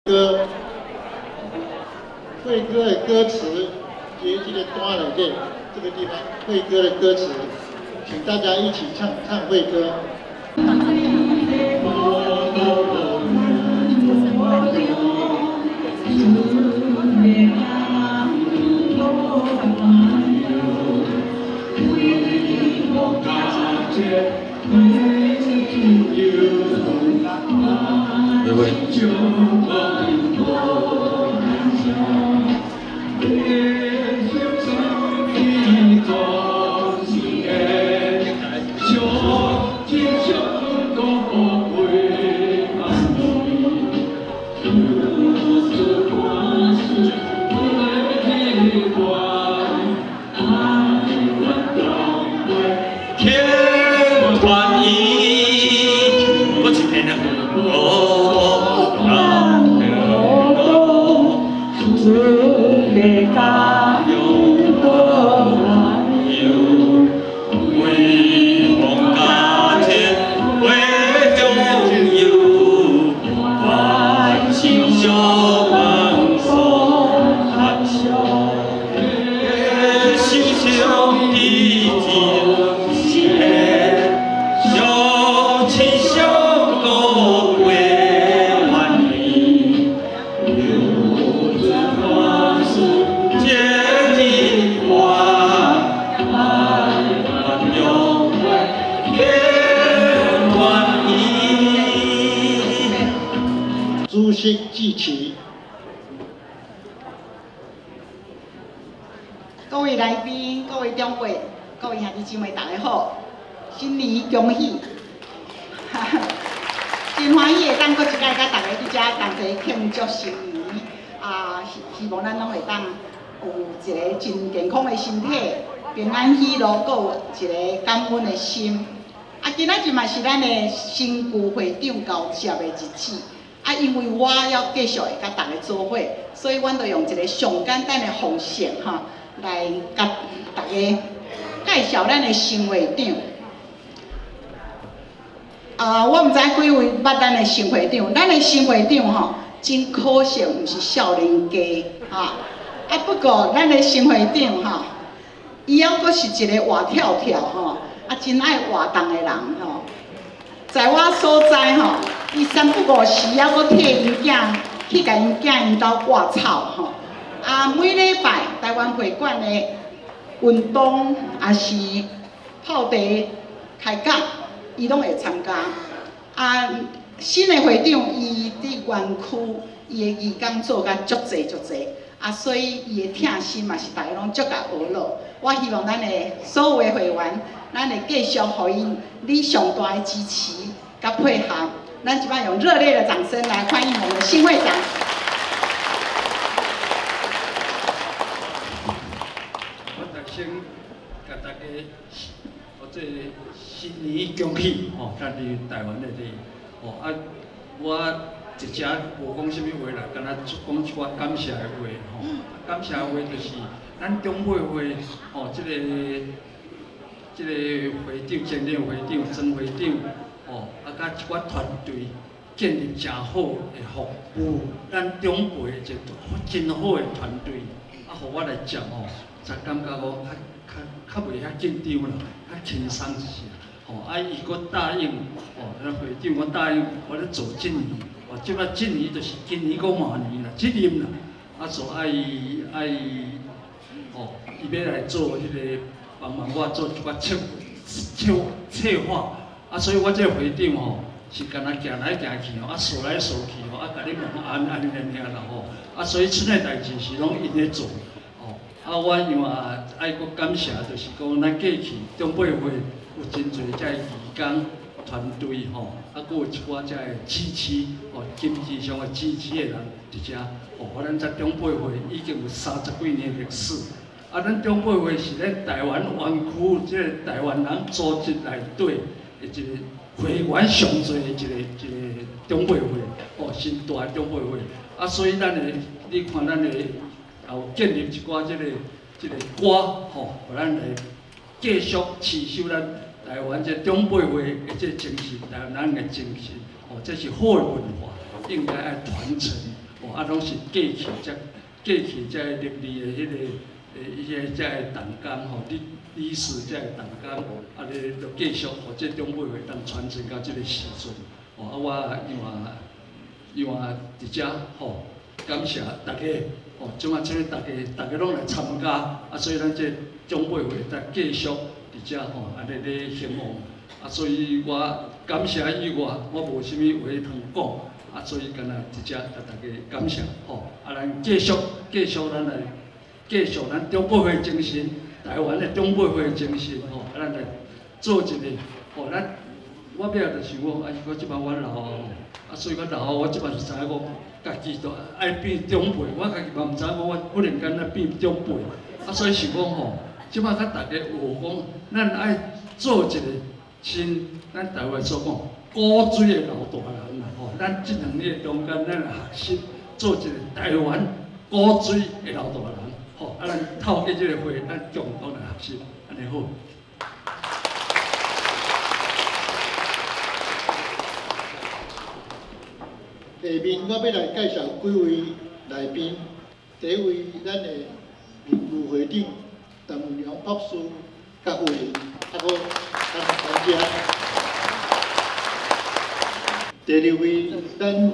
歌，会歌的歌词，也这个端了这个地方会歌的歌词，请大家一起唱会歌。朱熹祭旗。各位来宾、各位长辈、各位兄弟姊妹，大家好，新年恭喜！真欢喜会当搁一届甲大家伫遮同齐庆祝新年希望咱拢会当有一个真健康的身体，平安喜乐，搁有一个感恩的心。今仔日嘛是咱的新旧会长交接的日子。因为我要继续会甲大家做伙，所以阮就用一个上简单的方式来甲大家介绍咱的新会长。我毋知几位捌咱的新会长，咱的新会长真可惜，毋是少年家不过咱的新会长伊还阁是一个活跳跳真爱活动的人在我所在伊三不五时阁替因囝去甲因囝因兜割草每礼拜台湾会馆的运动也是泡茶开讲，伊拢会参加。新的会长伊伫园区伊的义工做甲足济，所以伊的疼心嘛是大家拢足甲学乐。我希望咱的所有的会员，咱会继续互因你上大的支持甲配合。咱即摆用热烈的掌声来欢迎我们的新会长。我先甲大家这新年恭喜咱伫台湾的我直接无讲啥物话啦，干那讲一寡感谢的话感谢的话就是咱中会会这个会长、前任会长、曾会长甲一寡团队建立真好的服务，咱中辈一个真好的团队，互我来接才感觉较袂遐紧张啦，较轻松一些。伊阁答应咱会长，我答应我咧做1年，即摆1年就是今年阁明年啦，这任啦，所以伊要来做迄个帮忙我做一寡策划。所以我这个会长是干那行来行去数来数去甲你问安啦所以剩的代志是拢因咧做我样爱阁感谢，就是讲咱过去中辈会有真侪遮义工团队阁有一寡遮的支持经济上的支持的人伫遮咱这中辈会已经有30几年历史。咱中辈会是咱台湾湾区即个台湾人组织内底的一个会员上侪的一个中辈会真大的中辈会所以你看咱的有建立一寡即个歌互咱来继续持守咱台湾这中辈会的这精神，台湾人的精神这是好的文化，应该爱传承哦，拢是过去才历历的迄个伊个才会动工吼，理事才会动工，咧就继续互这中委会当传承到即个时阵。哦，我伫遮吼，感谢大家。哦，即马即个大家拢来参加，所以咱这中委会再继续伫遮吼，咧兴旺。所以我感谢以外，我无啥物话通讲。所以干那直接甲大家感谢吼，咱继续咱来继续咱中委会精神，台湾的中委会精神吼，咱来做一个吼，我尾仔就想讲，我即摆我老所以我老我即摆就知影讲，家己都爱变长辈，我家己嘛毋知影讲，我忽然间来变长辈，所以想讲吼，即摆甲大家学讲，咱爱做一个咱台湾所讲古水的老大人啦吼，咱即2年中间，咱来学习做一个台湾古水的老大人吼，咱透过即个会，咱共同来学习，安尼好。下面我要来介绍几位来宾。第一位，咱的民务会长陈文良博士甲夫人，好参加。第二位，咱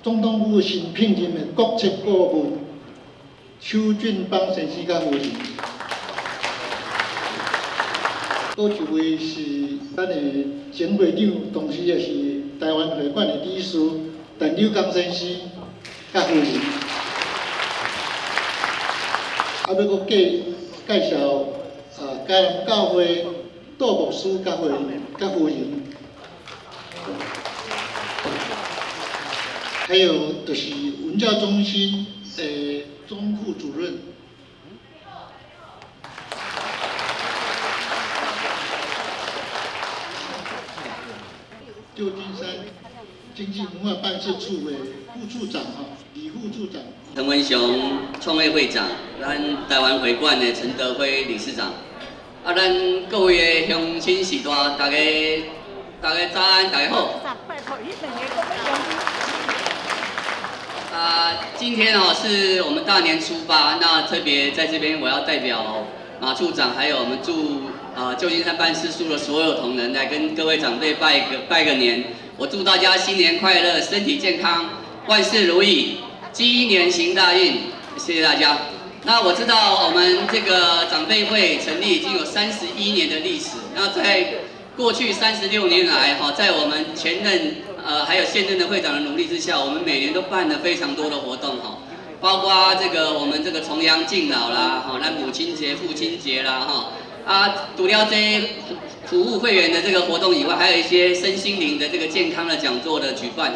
总统府新聘任的国策顾问邱俊邦先生甲夫人。多一位是咱的前会长，同时也是台湾会馆的理事陈柳刚先生甲夫人。要阁介绍嘉南教会杜牧师甲夫人。还有就是文教中心钟副主任。旧金山经济文化办事处的副处长李副处长。陈文雄创会会长，咱台湾会馆的陈德辉理事长，咱各位的乡亲士大，大家早安，大家好。今天是我们大年初8，那特别在这边我要代表马处长，还有我们驻旧金山办事处的所有同仁，来跟各位长辈拜个年。我祝大家新年快乐，身体健康，万事如意，鸡年行大运。谢谢大家。那我知道我们这个长辈会成立已经有31年的历史。那在过去36年来，在我们前任还有现任的会长的努力之下，我们每年都办了非常多的活动包括我们这个重阳敬老啦，那母亲节、父亲节啦，除了这些服务会员的这个活动以外，还有一些身心灵的这个健康的讲座的举办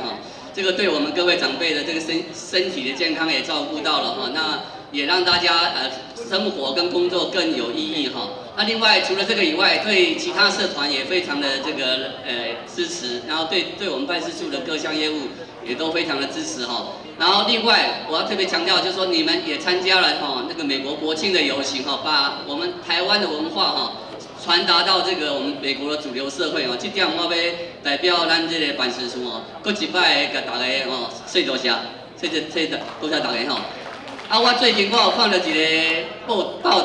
这个对我们各位长辈的这个身体的健康也照顾到了那也让大家生活跟工作更有意义那另外除了这个以外，对其他社团也非常的这个支持，然后对我们办事处的各项业务也都非常的支持然后另外我要特别强调，就是说你们也参加了那个美国国庆的游行把我们台湾的文化传达到这个我们美国的主流社会这点我要代表咱这个办事处搁一摆甲大家说多谢，多谢大家我最近我有看到一个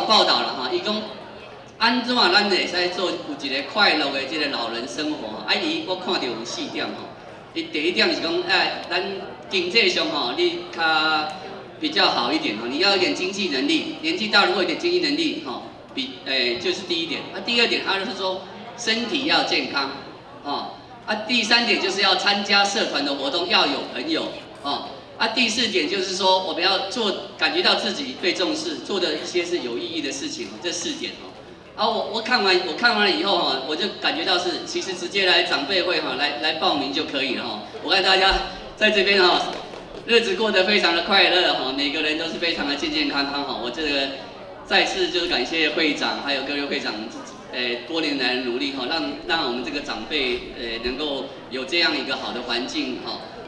报道啦伊讲安怎咱会使做有一个快乐的这个老人生活伊我看到有4点伊第一点是讲咱经济上你比较好一点你要有点经济能力，年纪大如果有点经济能力就是第一点第二点他就是说身体要健康第3点就是要参加社团的活动，要有朋友第4点就是说我们要感觉到自己被重视，做的一些是有意义的事情这4点我看完了以后我就感觉到是其实直接来长辈会来报名就可以了我看大家在这边日子过得非常的快乐每个人都是非常的健健康康我这个再次就是感谢会长还有各位会长多年来的努力让我们这个长辈能够有这样一个好的环境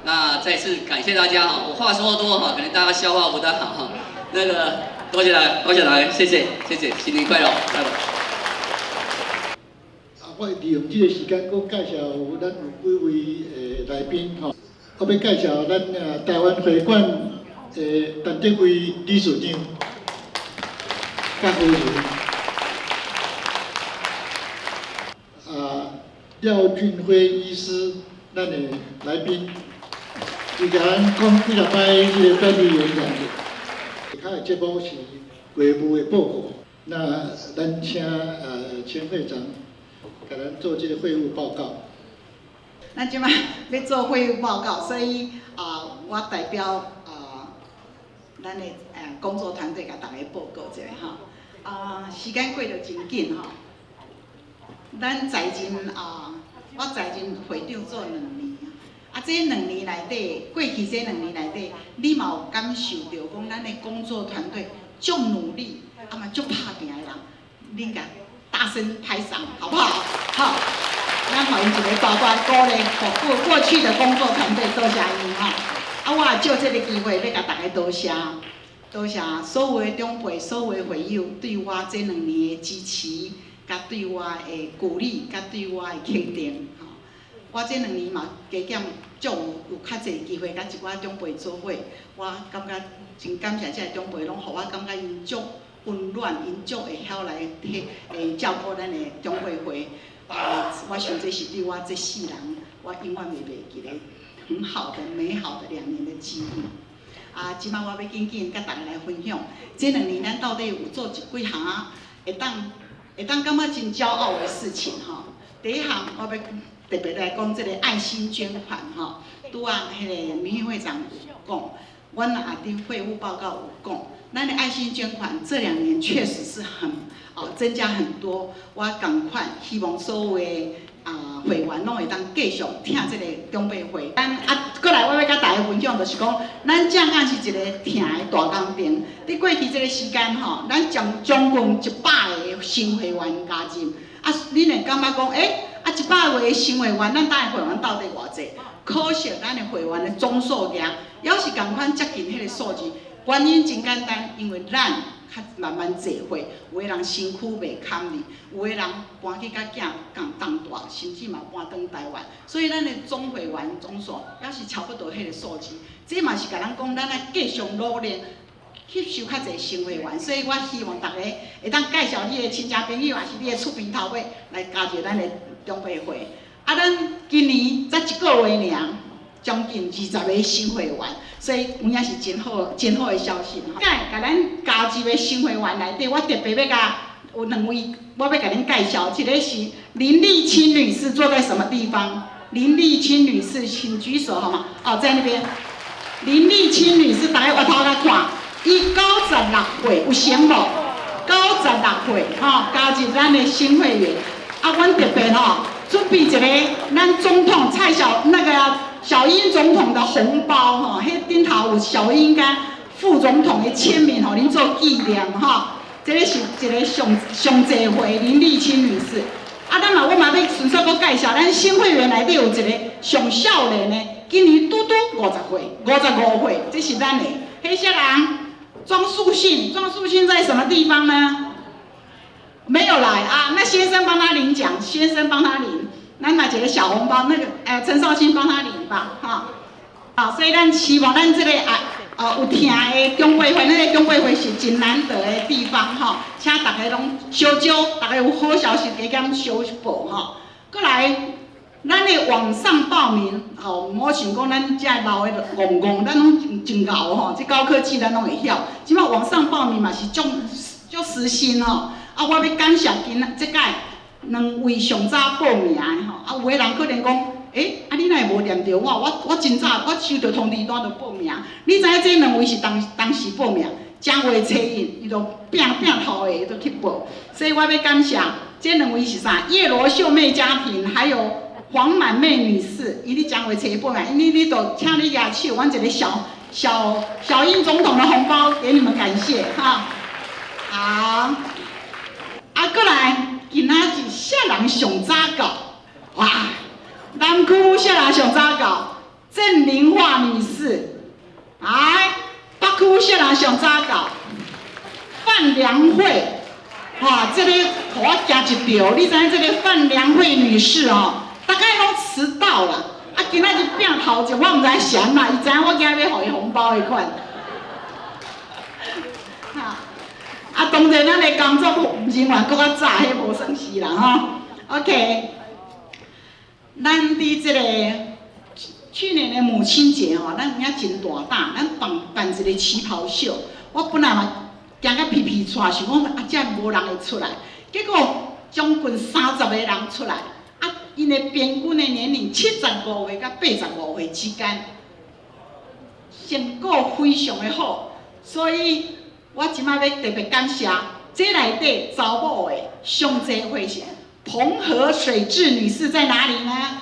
那再次感谢大家我话说多可能大家消化不太好那个多谢大家，谢谢，新年快乐，拜拜。我利用这个时间，佫介绍咱有几位来宾我要介绍咱台湾会馆陈德贵理事长，甲委员，廖俊辉医师，咱的来宾，伊甲咱讲几啊摆迄个专题演讲。下的节目是会务的报告，那咱请前会长给咱做这个会务报告。咱即摆要做会务报告，所以我代表咱的工作团队甲大家报告一下哈。时间过得真紧哈。咱在任我在任会长做2年这2年内底，过去这2年内底，你嘛有感受到讲咱的工作团队足努力，嘛足拍拼的人，你甲大声拍掌好不好？好。咱互因一个大大鼓励，过去的工作团队多谢因哈。我也借这个机会要甲大家多谢，多谢所有的长辈、所有的会友对我这2年的支持，甲对我的鼓励，甲对我的肯定。我这2年嘛加减足有较侪机会甲一寡长辈做伙，我感觉真感谢这个长辈，拢互我感觉因足温暖，因足会晓来照顾咱的长辈会。我想这是对我这世人，我永远袂忘记的很好的、美好的2年的记忆。即摆我要紧紧甲大家来分享，这2年咱到底有做几项会当感觉真骄傲的事情哈。第一项，我要特别来讲这个爱心捐款哈。拄啊，迄个民会长有讲，阮也伫会务报告有讲，咱的爱心捐款这2年确实是增加很多。我赶快希望所有的会员拢会当继续听这个长辈会。过来我要甲大家分享，就是讲，咱正港是一个听的大工程。伫过去这个时间吼，咱将总共100个新会员加入。恁会感觉讲，100个新会员，咱当的会员到底偌济？可惜咱的会员的总数额，也是共款接近迄个数字。原因真简单，因为咱较慢慢聚会，有的人身躯袂堪哩，有的人搬去甲囝共当大，甚至嘛搬转台湾，所以咱的总会员总数也是差不多迄个数字。这嘛是甲咱讲，咱来继续努力，吸收较侪新会员。所以我希望大家会当介绍你的亲戚朋友，还是你的厝边头尾来加入咱的长辈会。咱今年才1个月尔，将近20个新会员。所以有影是真好的消息吼。甲咱加入的新会员内底，我特别要甲有2位，我要甲恁介绍。一个是林丽清女士，坐在什么地方？林丽清女士，请举手好吗？在那边。林丽清女士，大家回头来看，伊96岁，有先无？96岁，加入咱的新会员。阮特别准备一个咱总统蔡小英总统的红包迄顶头有小英甲副总统的签名恁做纪念这个是一个上济岁林丽清女士。咱我嘛要顺续阁介绍，咱新会员内底有一个上少年的，今年拄50岁，55岁，这是咱的黑色人庄树信在什么地方呢？没有来那先生帮他领奖，咱买一个小红包，陈少卿帮他领吧，所以咱希望咱这个有听的长辈会，咱个长辈会是真难得的地方请大家拢小招，大家有好消息加减小报过来，咱的网上报名唔好想讲咱遮老的戆，咱拢真牛这高科技咱拢会晓。即摆网上报名嘛是足实心我要感谢这届2位上早报名的有的人可能讲，你哪会无念着我真早我收到通知单就报名。你知影这2位是当时报名，江维车印，伊就拼头的，伊就去报。所以我要感谢这2位是啥？叶罗秀妹家庭，还有黄满妹女士，伊咧江维车报名，你就请你举手，阮一个小英总统的红包给你们感谢好。过来，今仔日啥人上早到？哇！南区啥人上早到？郑玲华女士。北区啥人上早到？范良慧。这个互我惊一跳，你知影这个范良慧女士大概拢迟到了。今仔日拼头前，我毋知谁嘛，伊知影我今日要互伊红包的款。哈，当然咱的工作人员搁较早，迄无算是啦吼。OK， 咱伫即个去年的母亲节吼，咱影真大胆，咱办一个旗袍秀。我本来嘛惊甲皮皮喘，想讲遮无人会出来，结果将近30个人出来。因的平均的年龄75岁到85岁之间，成果非常的好，所以我即摆要特别感谢这内底查某的上济岁数。彭和水智女士在哪里呢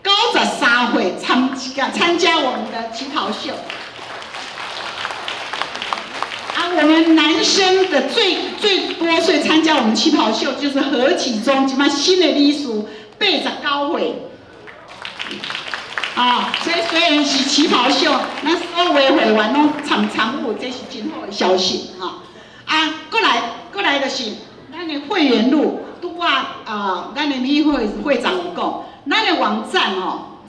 ？93岁参加我们的旗袍秀。我们男生的最多岁参加我们旗袍秀，就是何启忠，即摆新的理事。89岁，所以虽然是旗袍秀，咱所有会员拢参与，这是真好的消息过来就是咱的会员录，拄咱的民意会长有讲，咱的网站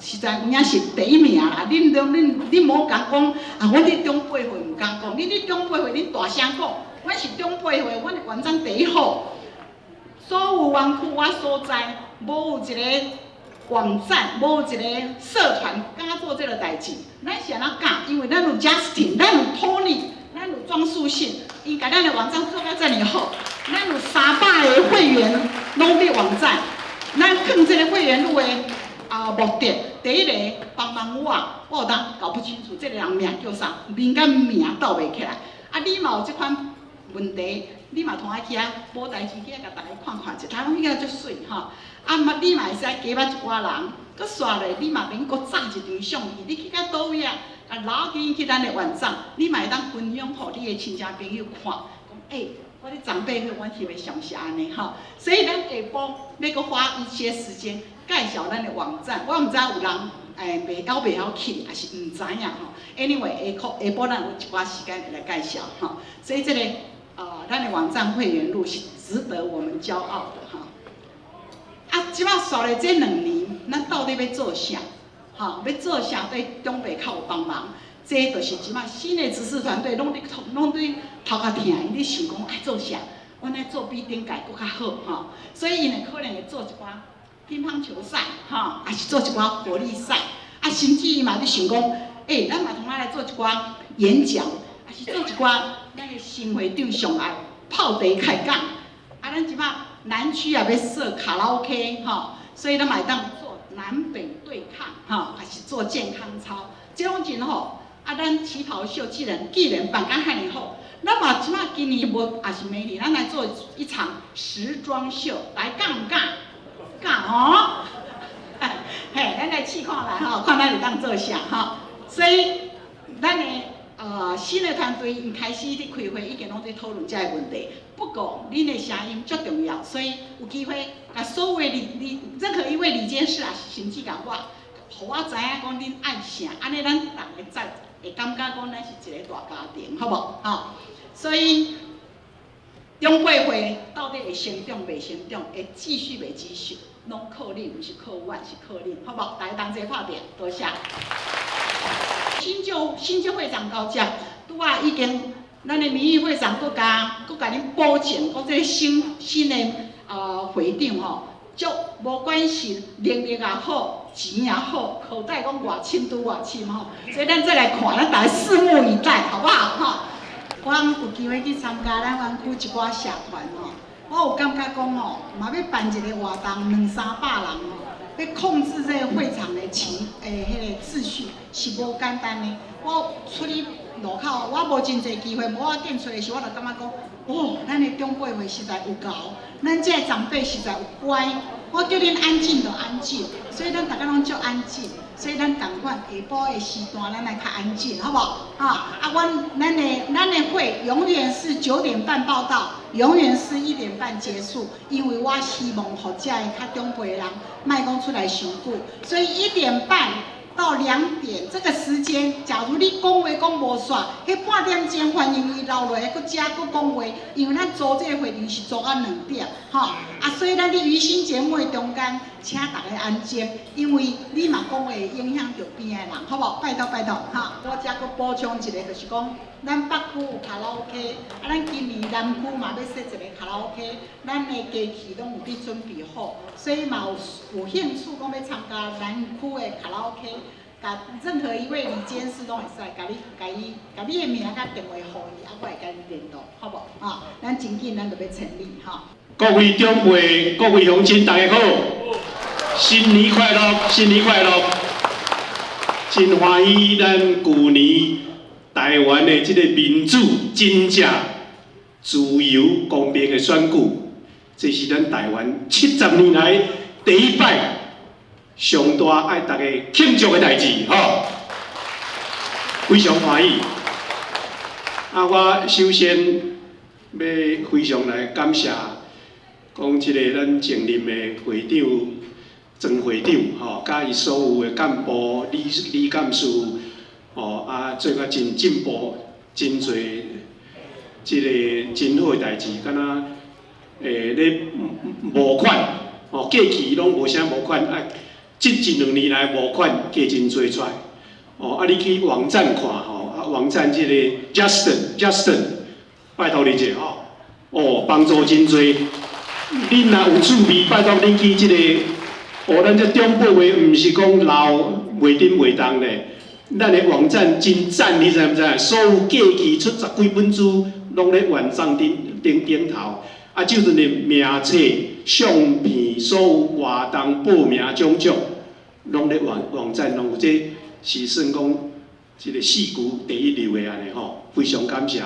实在有影是第一名啦。恁无敢讲我伫中8岁唔敢讲，你伫中8岁恁大声讲，阮是中8岁，阮的网站第一好。所有园区我所在，无有一个网站，无有一个社团敢做这个代志。咱是安怎敢？因为咱有 Justin， 咱有 Tony， 咱有庄树信，伊甲咱的网站做到遮尔好。咱有300个会员拢伫网站，咱放这个会员录的目的，第一个帮忙我有当搞不清楚这个人名叫啥，名甲名斗袂起来。你嘛有这款问题？你嘛同我去无代志去甲大家看看者，台湾迄个足水吼。你嘛会使加捌一寡人，佮刷落，你嘛免佮炸一张相片，你去到倒位啊，捞紧去咱的网站，你嘛会当分享互你的亲戚朋友看。讲我的长辈会，阮翕的上是安尼吼。所以咱下晡要佮花一些时间介绍咱的网站。我毋知有人袂晓去，还是毋知影吼。Anyway， 下晡咱有一寡时间来介绍吼。所以这个咱的网站会员录是值得我们骄傲的哈。即摆刷了这2年，咱到底要做啥？要做啥对中北较有帮忙？这就是即摆新的执事团队拢伫头壳疼，伊咧想讲爱做啥？阮爱做比顶届搁较好哈。所以因可能会做一寡乒乓球赛哈，还是做一寡活力赛，甚至伊嘛咧想讲，咱嘛同来做一寡演讲，还是做一寡咱的新会长上爱泡茶开讲。咱即摆南区也要设卡拉 OK 所以咱嘛会当做南北对抗还是做健康操，这拢真好。咱旗袍秀既然办甲遐尼好，咱嘛即摆今年无也是明年，咱来做一场时装秀，来敢唔敢？敢吼！咱来试看来看咱会当做啥所以咱的新的团队因开始伫开会，已经拢在讨论这个问题。不过，恁的声音足重要，所以有机会甲所有任何一位理监事甚至甲我，互我知影讲恁爱啥，安尼咱大家才会感觉讲咱是一个大家庭，好无？所以中8岁到底会成长袂成长，会继续袂继续，拢靠恁，毋是靠我，是靠恁，好无？大家同齐拍拼，多谢。新旧会长到遮，已经咱的民意会长佫甲恁保证，讲这新的会长足无管是能力也好，钱也好，口袋讲偌深拄偌深所以咱再来看，咱大家拭目以待，好不好我有机会去参加咱湾区一寡社团我有感觉讲嘛要办一个活动，200-300人要控制这个会场的秩序是无简单的。我出去路口，我无真侪机会，无我见出的时，我就感觉讲，咱的中8岁实在有够，咱这长辈实在有乖。我叫恁安静就安静，所以咱大家拢足安静。所以咱同款下晡的时段，咱来较安静，好不好？咱的会永远是9点半报到，永远是1点半结束，因为我希望互这个较中辈的人，莫讲出来伤久，所以1点半到2点这个时间，假如你讲话讲无煞，迄半点钟欢迎伊留落来，佫食佫讲话，因为咱租这个会场是租到2点，所以咱伫娱新节目的中间，请大家安静，因为你嘛讲话会影响到边的人，好无？拜托拜托哈！我再搁补充一个，就是讲，咱北区有卡拉 OK， 咱今年南区嘛要设一个卡拉 OK， 咱的机器拢有伫准备好，所以嘛有兴趣讲要参加南区的卡拉 OK。 甲任何一位理监事拢会使，甲你的名甲电话互伊，我会甲你联络，好无？啊，咱真紧咱就要成立哈。各位长辈、各位乡亲，大家好，新年快乐，新年快乐！真欢喜，咱去年台湾的这个民主、真正自由、公平的选举，这是咱台湾70年来第一摆。 上大爱大家庆祝的代志，吼，非常欢喜。啊，我首先要非常来感谢，讲即个咱前任的会长曾会长，吼，甲伊所有的干部、理干事，吼，啊，做甲真进步，真侪即个真好的代志，敢若咧募款，吼，过去拢无啥募款，啊。 这一两年来募款加真多出来，哦，啊，你去网站看吼，啊，网站这个 Justin， 拜托你者吼，哦，帮助真多。恁若有趣味，拜托恁去这个，哦，咱这长辈话毋是讲老袂顶袂当咧，咱的网站真赞，你知毋知？所有过去出10几本书，拢咧网站顶头。 啊，就是你名册、相片、所有活动、报名种种，拢咧网站拢有，这是算讲一个市区第一流的安尼吼，非常感谢。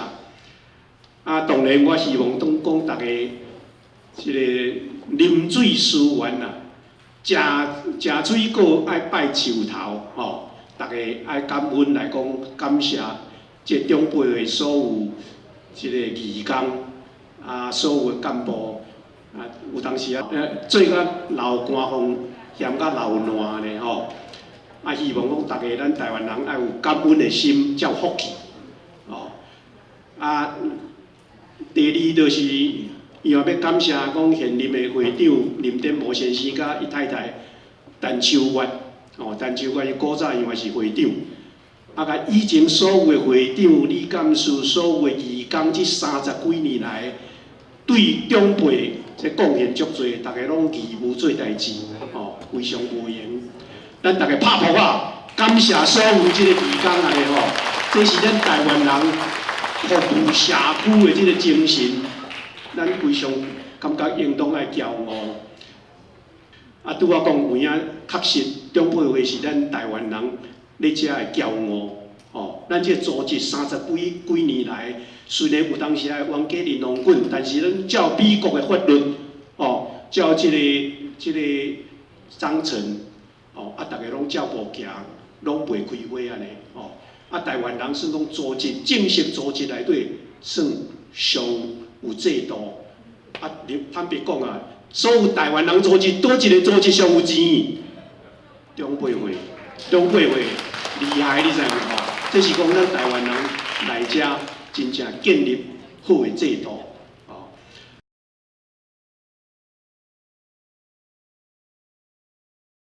啊，当然我希望讲大家这个啉水思源啦，食水果爱拜树头吼，大家爱感恩来讲感谢这长辈的所有这个义工。 啊，所有的干部啊，有当时啊，做甲流官方嫌甲流烂咧吼。啊，希望讲大家咱台湾人爱有感恩的心，才有福气。哦，啊，第二就是伊也要感谢讲现任的会长林典模先生甲伊太太陈秋月，哦，陈秋月伊古早因为是会长。 啊！甲以前所有的会长、理干事、所有的义工，这30几年来，对长辈这贡献足多，大家拢义务做代志，哦，非常无言。咱大家拍扑啊！感谢所有这个义工安尼吼，这是咱台湾人服务社区的这个精神，咱非常感觉应当爱骄傲。啊，拄我讲有影，确实长辈话是咱台湾人。 你遮会骄傲，哦，咱这组织30几年来，虽然有当时爱冤家连龙滚，但是咱照美国的法律，哦，照这个章程，哦，啊，大家拢照步行，拢袂开花安尼，哦，啊，台湾人算讲组织正式组织内底算上有制度，啊，你坦白讲啊，所有台湾人组织，倒一个组织上有钱？长辈会。 长辈会厉害，你知无？这是讲咱台湾人来遮真正建立好的制度。